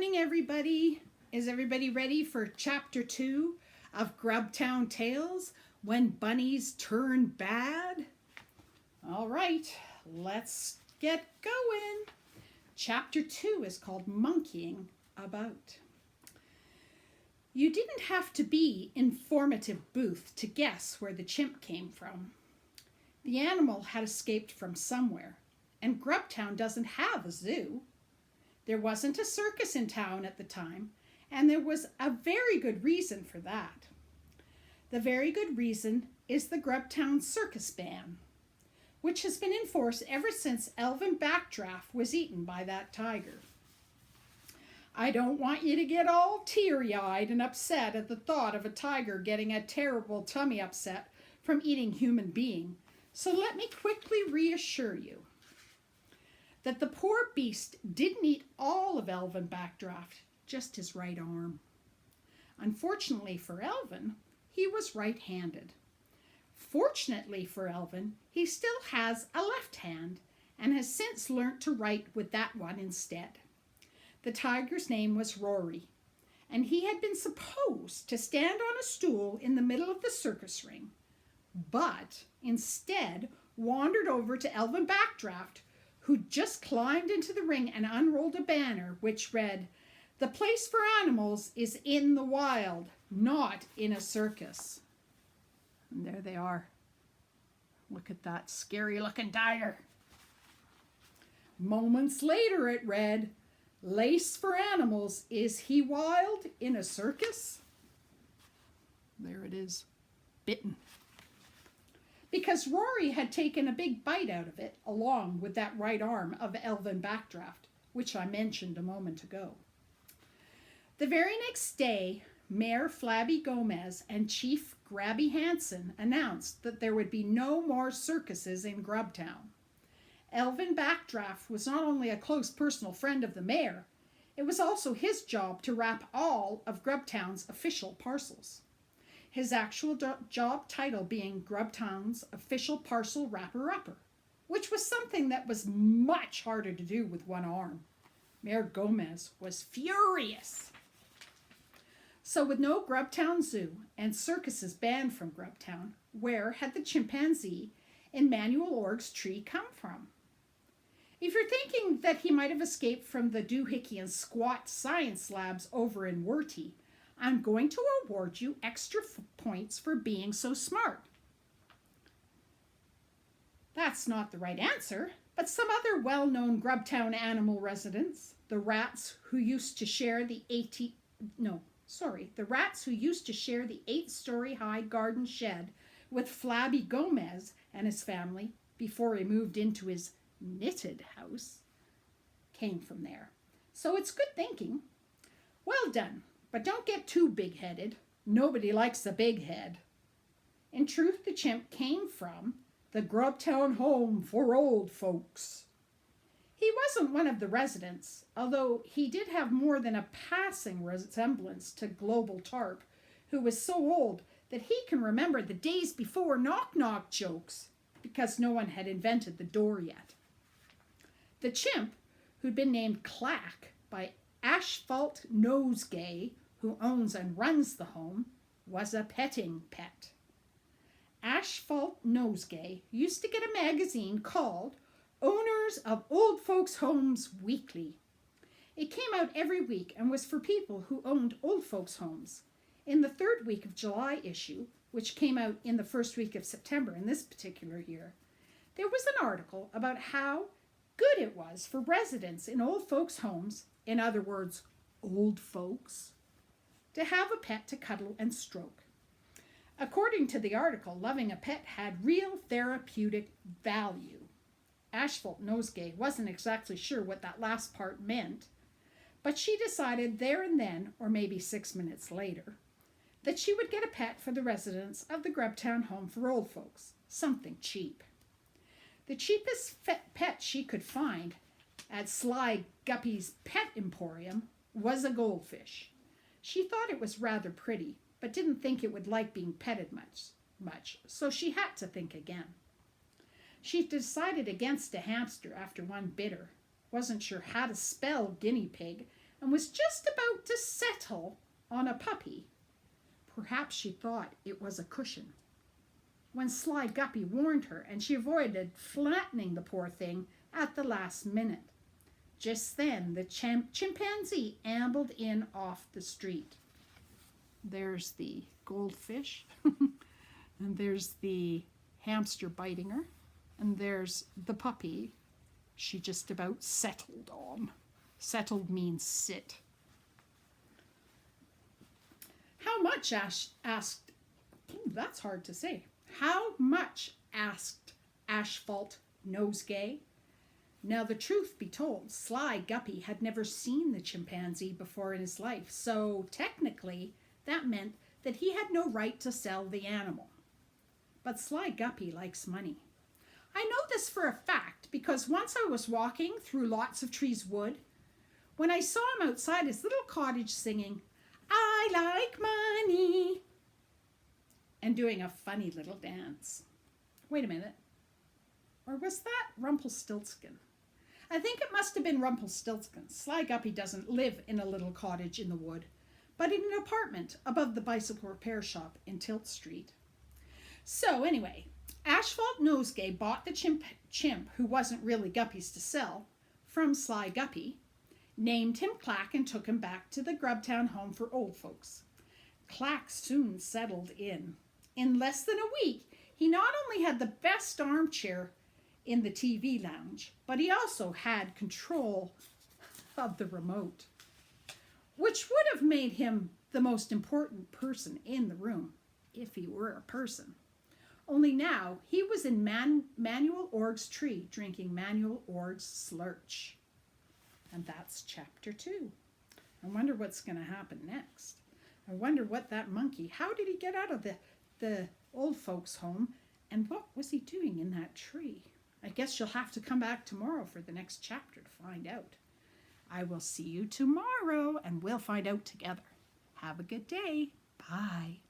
morning, everybody. Is everybody ready for chapter 2 of Grubtown Tales, When Bunnies Turn Bad? All right, let's get going. Chapter 2 is called Monkeying About. You didn't have to be informative Booth to guess where the chimp came from. The animal had escaped from somewhere, and Grubtown doesn't have a zoo. There wasn't a circus in town at the time, and there was a very good reason for that. The very good reason is the Grubtown circus ban, which has been in force ever since Elvin Backdraft was eaten by that tiger. I don't want you to get all teary-eyed and upset at the thought of a tiger getting a terrible tummy upset from eating human being, so let me quickly reassure you that the poor beast didn't eat all of Elvin Backdraft, just his right arm. Unfortunately for Elvin, he was right-handed. Fortunately for Elvin, he still has a left hand and has since learnt to write with that one instead. The tiger's name was Rory, and he had been supposed to stand on a stool in the middle of the circus ring, but instead wandered over to Elvin Backdraft, who just climbed into the ring and unrolled a banner which read, "The place for animals is in the wild, not in a circus." And there they are. Look at that scary-looking tiger. Moments later it read, "Lace for animals, is he wild in a circus?" There it is, bitten. Because Rory had taken a big bite out of it, along with that right arm of Elvin Backdraft, which I mentioned a moment ago. The very next day, Mayor Flabby Gomez and Chief Grabby Hansen announced that there would be no more circuses in Grubtown. Elvin Backdraft was not only a close personal friend of the mayor, it was also his job to wrap all of Grubtown's official parcels. His actual job title being Grubtown's official parcel wrapper-upper, which was something that was much harder to do with one arm. Mayor Gomez was furious. So with no Grubtown Zoo and circuses banned from Grubtown, where had the chimpanzee in Manuel Org's tree come from? If you're thinking that he might have escaped from the doohickey and squat science labs over in Werty, I'm going to award you extra points for being so smart. That's not the right answer, but some other well-known Grubtown animal residents, the rats who used to share the 8-story high garden shed with Flabby Gomez and his family before he moved into his knitted house, came from there. So it's good thinking. Well done. But don't get too big-headed. Nobody likes a big head. In truth, the chimp came from the Grubtown Home for Old Folks. He wasn't one of the residents, although he did have more than a passing resemblance to Global Tarp, who was so old that he can remember the days before knock-knock jokes, because no one had invented the door yet. The chimp, who'd been named Clack by Asphalt Nosegay, who owns and runs the home, was a petting pet. Asphalt Nosegay used to get a magazine called Owners of Old Folks' Homes Weekly. It came out every week and was for people who owned old folks' homes. In the third week of July issue, which came out in the first week of September in this particular year, there was an article about how good it was for residents in old folks' homes, in other words, old folks, to have a pet to cuddle and stroke. According to the article, loving a pet had real therapeutic value. Asphalt Nosegay wasn't exactly sure what that last part meant, but she decided there and then, or maybe 6 minutes later, that she would get a pet for the residents of the Grubtown Home for Old Folks, something cheap. The cheapest pet she could find at Sly Guppy's Pet Emporium was a goldfish. She thought it was rather pretty, but didn't think it would like being petted much, so she had to think again. She decided against a hamster after one bit her, wasn't sure how to spell guinea pig, and was just about to settle on a puppy. Perhaps she thought it was a cushion, when Sly Guppy warned her, and she avoided flattening the poor thing at the last minute. Just then, the chimpanzee ambled in off the street. There's the goldfish, and there's the hamster biting her, and there's the puppy she just about settled on. Settled means sit. How much asked, that's hard to say. How much asked Asphalt Nosegay? Now, the truth be told, Sly Guppy had never seen the chimpanzee before in his life, so technically that meant that he had no right to sell the animal. But Sly Guppy likes money. I know this for a fact because once I was walking through Lots of Trees Wood when I saw him outside his little cottage singing, "I like money," and doing a funny little dance. Wait a minute. Or was that Rumpelstiltskin? I think it must have been Rumpelstiltskin. Sly Guppy doesn't live in a little cottage in the wood, but in an apartment above the bicycle repair shop in Tilt Street. So anyway, Asphalt Nosegay bought the chimp, who wasn't really Guppy's to sell, from Sly Guppy, named him Clack, and took him back to the Grubtown home for old folks. Clack soon settled in. In less than a week, he not only had the best armchair in the TV lounge, but he also had control of the remote, which would have made him the most important person in the room, if he were a person. Only now, he was in Manuel Org's tree, drinking Manuel Org's slurch. And that's chapter 2. I wonder what's going to happen next. I wonder what that monkey, how did he get out of the old folks' home, and what was he doing in that tree? I guess you'll have to come back tomorrow for the next chapter to find out. I will see you tomorrow, and we'll find out together. Have a good day. Bye.